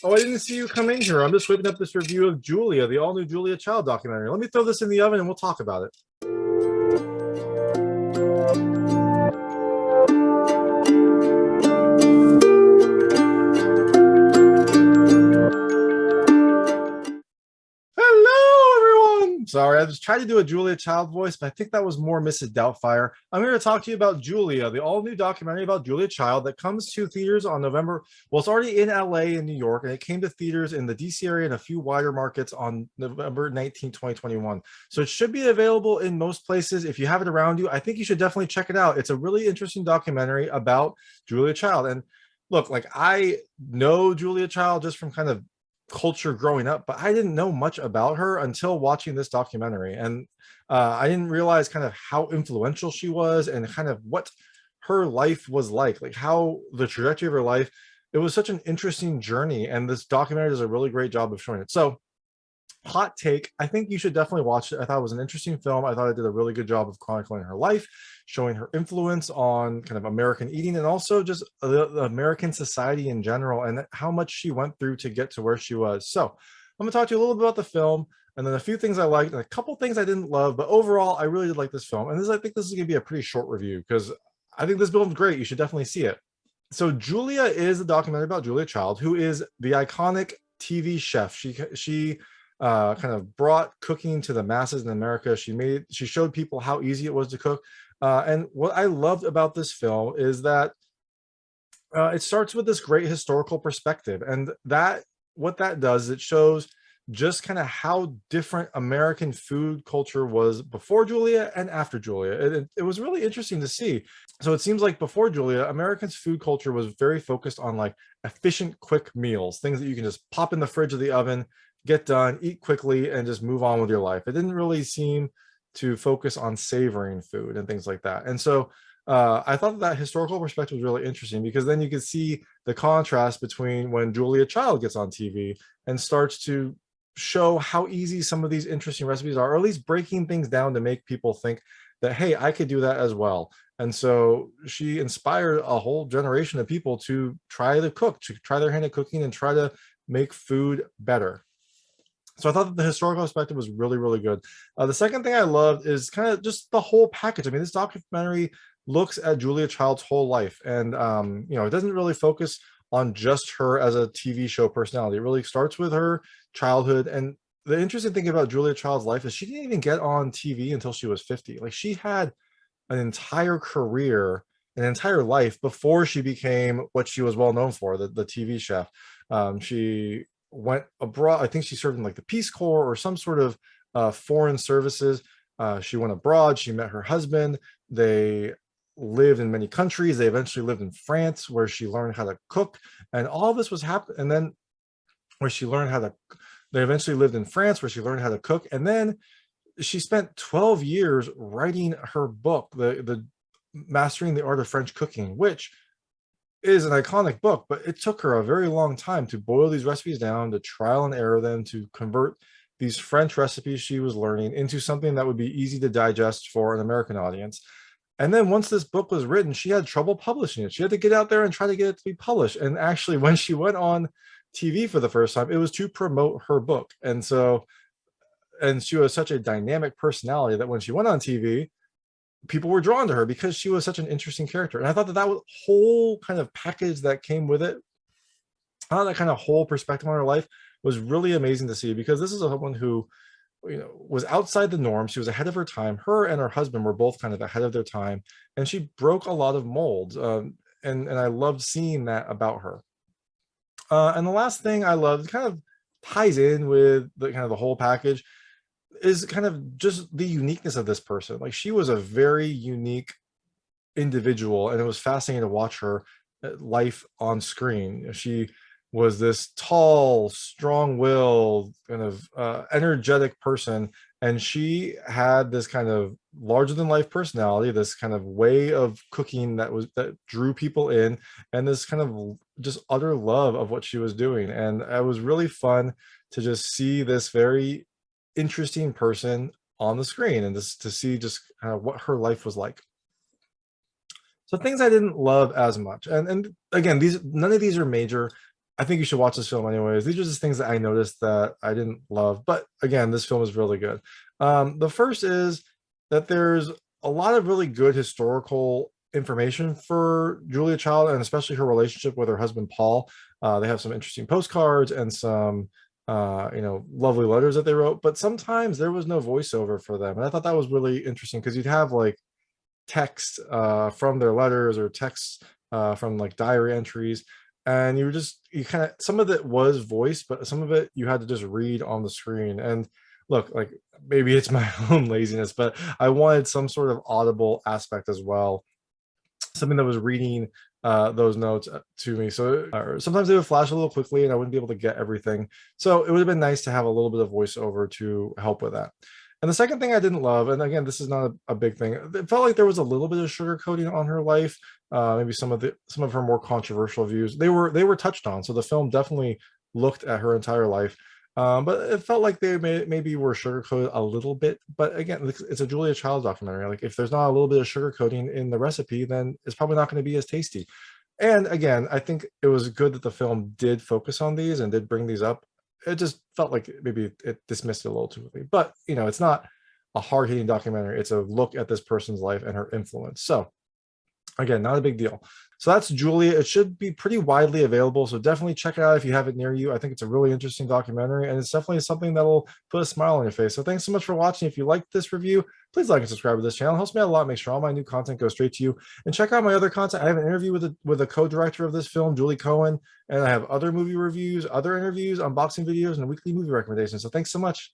Oh, I didn't see you come in here. I'm just whipping up this review of Julia, the all new Julia Child documentary. Let me throw this in the oven and we'll talk about it. Hello, everyone. Sorry, I was trying to do a Julia Child voice, but I think that was more Mrs. Doubtfire. I'm here to talk to you about Julia, the all new documentary about Julia Child that comes to theaters on November. Well, it's already in LA and New York, and it came to theaters in the DC area and a few wider markets on November 19th, 2021. So it should be available in most places. If you have it around you, I think you should definitely check it out. It's a really interesting documentary about Julia Child. And look, like I know Julia Child just from kind of culture growing up, but I didn't know much about her until watching this documentary. And I didn't realize kind of how influential she was and kind of what her life was like how the trajectory of her life. It was such an interesting journey, and this documentary does a really great job of showing it. So hot take, I think you should definitely watch it. I thought it was an interesting film. I thought it did a really good job of chronicling her life, showing her influence on kind of American eating and also just the American society in general and how much she went through to get to where she was. So I'm going to talk to you a little bit about the film and then a few things I liked and a couple things I didn't love, but overall I really did like this film. And I think this is going to be a pretty short review because I think this film is great. You should definitely see it. So Julia is a documentary about Julia Child, who is the iconic TV chef. She kind of brought cooking to the masses in America. She showed people how easy it was to cook. And what I loved about this film is that it starts with this great historical perspective, and that what that does, it shows just kind of how different American food culture was before Julia and after Julia. It was really interesting to see. So it seems like before Julia, Americans' food culture was very focused on like efficient, quick meals, things that you can just pop in the fridge or the oven, get done, eat quickly, and just move on with your life. It didn't really seem to focus on savoring food and things like that. And so I thought that historical perspective was really interesting because then you could see the contrast between when Julia Child gets on TV and starts to show how easy some of these interesting recipes are, or at least breaking things down to make people think that, hey, I could do that as well. And so she inspired a whole generation of people to try to cook, to try their hand at cooking and try to make food better. So I thought that the historical perspective was really, really good. The second thing I loved is kind of just the whole package. I mean, this documentary looks at Julia Child's whole life, and it doesn't really focus on just her as a TV show personality. It really starts with her childhood. And the interesting thing about Julia Child's life is she didn't even get on TV until she was 50. Like she had an entire career, an entire life before she became what she was well known for, the TV chef. She went abroad. I think she served in like the Peace Corps or some sort of foreign services. She went abroad. She met her husband. They lived in many countries. They eventually lived in France, where she learned how to cook. And all this was happening. And then where she learned how to, they eventually lived in France, where she learned how to cook. And then she spent 12 years writing her book, the Mastering the Art of French Cooking, which is an iconic book, but it took her a very long time to boil these recipes down, to trial and error them, to convert these French recipes she was learning into something that would be easy to digest for an American audience. And then once this book was written, she had trouble publishing it. She had to get out there and try to get it to be published. And actually, when she went on TV for the first time, it was to promote her book. And she was such a dynamic personality that when she went on TV, people were drawn to her because she was such an interesting character. And I thought that was whole kind of package that came with it, how that kind of whole perspective on her life was really amazing to see, because this is a woman who was outside the norm. She was ahead of her time. Her and her husband were both kind of ahead of their time, and she broke a lot of molds. And I loved seeing that about her. And the last thing I loved, kind of ties in with the kind of the whole package, is kind of just the uniqueness of this person. Like she was a very unique individual, and it was fascinating to watch her life on screen. She was this tall, strong-willed, kind of energetic person, and she had this kind of larger-than-life personality, this kind of way of cooking that drew people in, and this kind of just utter love of what she was doing. And it was really fun to just see this very interesting person on the screen, and just to see just kind of what her life was like. So things I didn't love as much, and again, these none of these are major. I think you should watch this film anyways. These are just things that I noticed that I didn't love. But again, this film is really good. The first is that there's a lot of really good historical information for Julia Child and especially her relationship with her husband Paul. They have some interesting postcards and some lovely letters that they wrote, but sometimes there was no voiceover for them. And I thought that was really interesting because you'd have like text from their letters or texts from like diary entries, and you kind of, some of it was voice, but some of it you had to just read on the screen. And look, like maybe it's my own laziness, but I wanted some sort of audible aspect as well, something that was reading those notes to me. So sometimes they would flash a little quickly and I wouldn't be able to get everything. So it would have been nice to have a little bit of voiceover to help with that. And the second thing I didn't love, and again, this is not a big thing, it felt like there was a little bit of sugarcoating on her life. Maybe some of her more controversial views, they were touched on. So the film definitely looked at her entire life. But it felt like they maybe were sugarcoated a little bit. But again, it's a Julia Child documentary. Like if there's not a little bit of sugarcoating in the recipe, then it's probably not going to be as tasty. And again, I think it was good that the film did focus on these and did bring these up. It just felt like maybe it dismissed it a little too quickly. But it's not a hard-hitting documentary. It's a look at this person's life and her influence. So again, not a big deal. So that's Julia. It should be pretty widely available, so definitely check it out if you have it near you. I think it's a really interesting documentary, and it's definitely something that'll put a smile on your face. So thanks so much for watching. If you liked this review, please like and subscribe to this channel. It helps me out a lot. Make sure all my new content goes straight to you. And check out my other content. I have an interview with a co-director of this film, Julie Cohen, and I have other movie reviews, other interviews, unboxing videos, and weekly movie recommendations. So thanks so much.